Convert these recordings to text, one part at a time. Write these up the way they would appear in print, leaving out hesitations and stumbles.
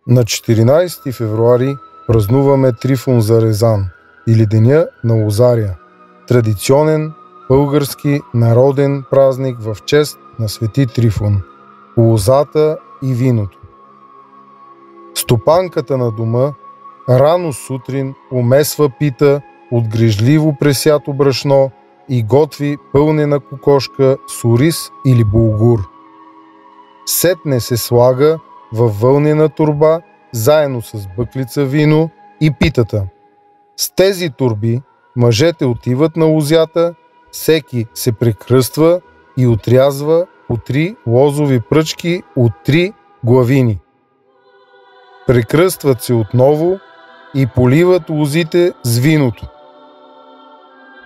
На 14 февруари празнуваме Трифон Зарезан или Деня на Лозаря, традиционен български народен празник в чест на Свети Трифон, лозата и виното. Стопанката на дома рано сутрин умесва пита от грижливо пресято брашно и готви пълнена кокошка с ориз или булгур. Сетне се слага във вълнена торба заедно с бъклица вино и питата. С тези торби мъжете отиват на лозята, всеки се прекръства и отрязва по 3 лозови пръчки от 3 главини. Прекръстват се отново и поливат лозите с виното.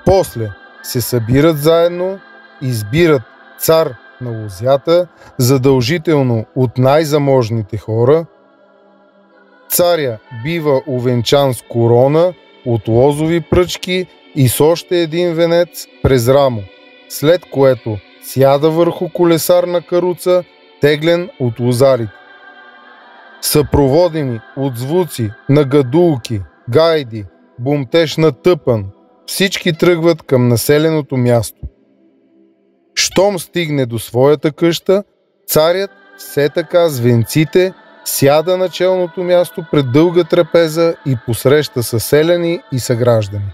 После се събират заедно, избират цар на лозята, задължително от най-заможните хора. Царя бива увенчан с корона от лозови пръчки и с още един венец през рамо, след което сяда върху колесарна каруца, теглен от лозарите. Съпроводени от звуци на гадулки, гайди, бумтеж на тъпан, всички тръгват към населеното място. Щом стигне до своята къща, царят все така с венците сяда на челното място пред дълга трапеза и посреща съселяни и съграждани.